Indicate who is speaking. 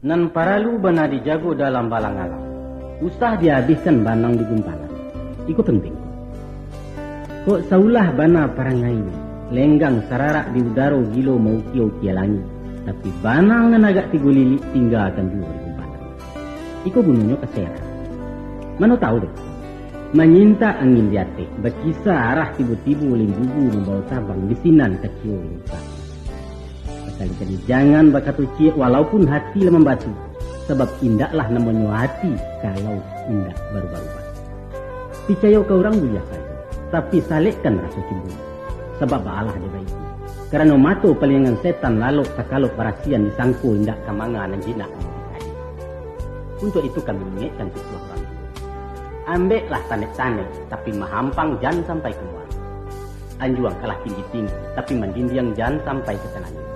Speaker 1: Nan paralu bana dijago dalam balang alam. Usah dihabiskan banang di gumpalan. Iku penting. Kok saulah bana parangai lenggang sararak di udara gilo mau kio langit. Tapi banang agak tigu lilik tinggalkan dulu di gumpalan. Iku bunuhnya kesera. Mana tahu deh. Menyinta angin di ate, berkisah arah tibu-tibu limbubu membawa tabang di sinan kecil luka. Sekali-kali jangan bakatu cie walaupun hati lemah batu, sebab indaklah namanya hati kalau indak berubah-ubah. Percaya ke orang mulia saja, tapi salikkan rasa cemburu, sebab Allah dia baik. Karena mato palingan setan lalu takaluk parasian disangku indak kamangan dan jinak. Untuk itu kami mengingatkan tujuan orang. Ambillah tanek-tanek, tapi mahampang jangan sampai keluar. Anjuang kalah tinggi-tinggi, tapi mendinding jangan sampai ke tanah.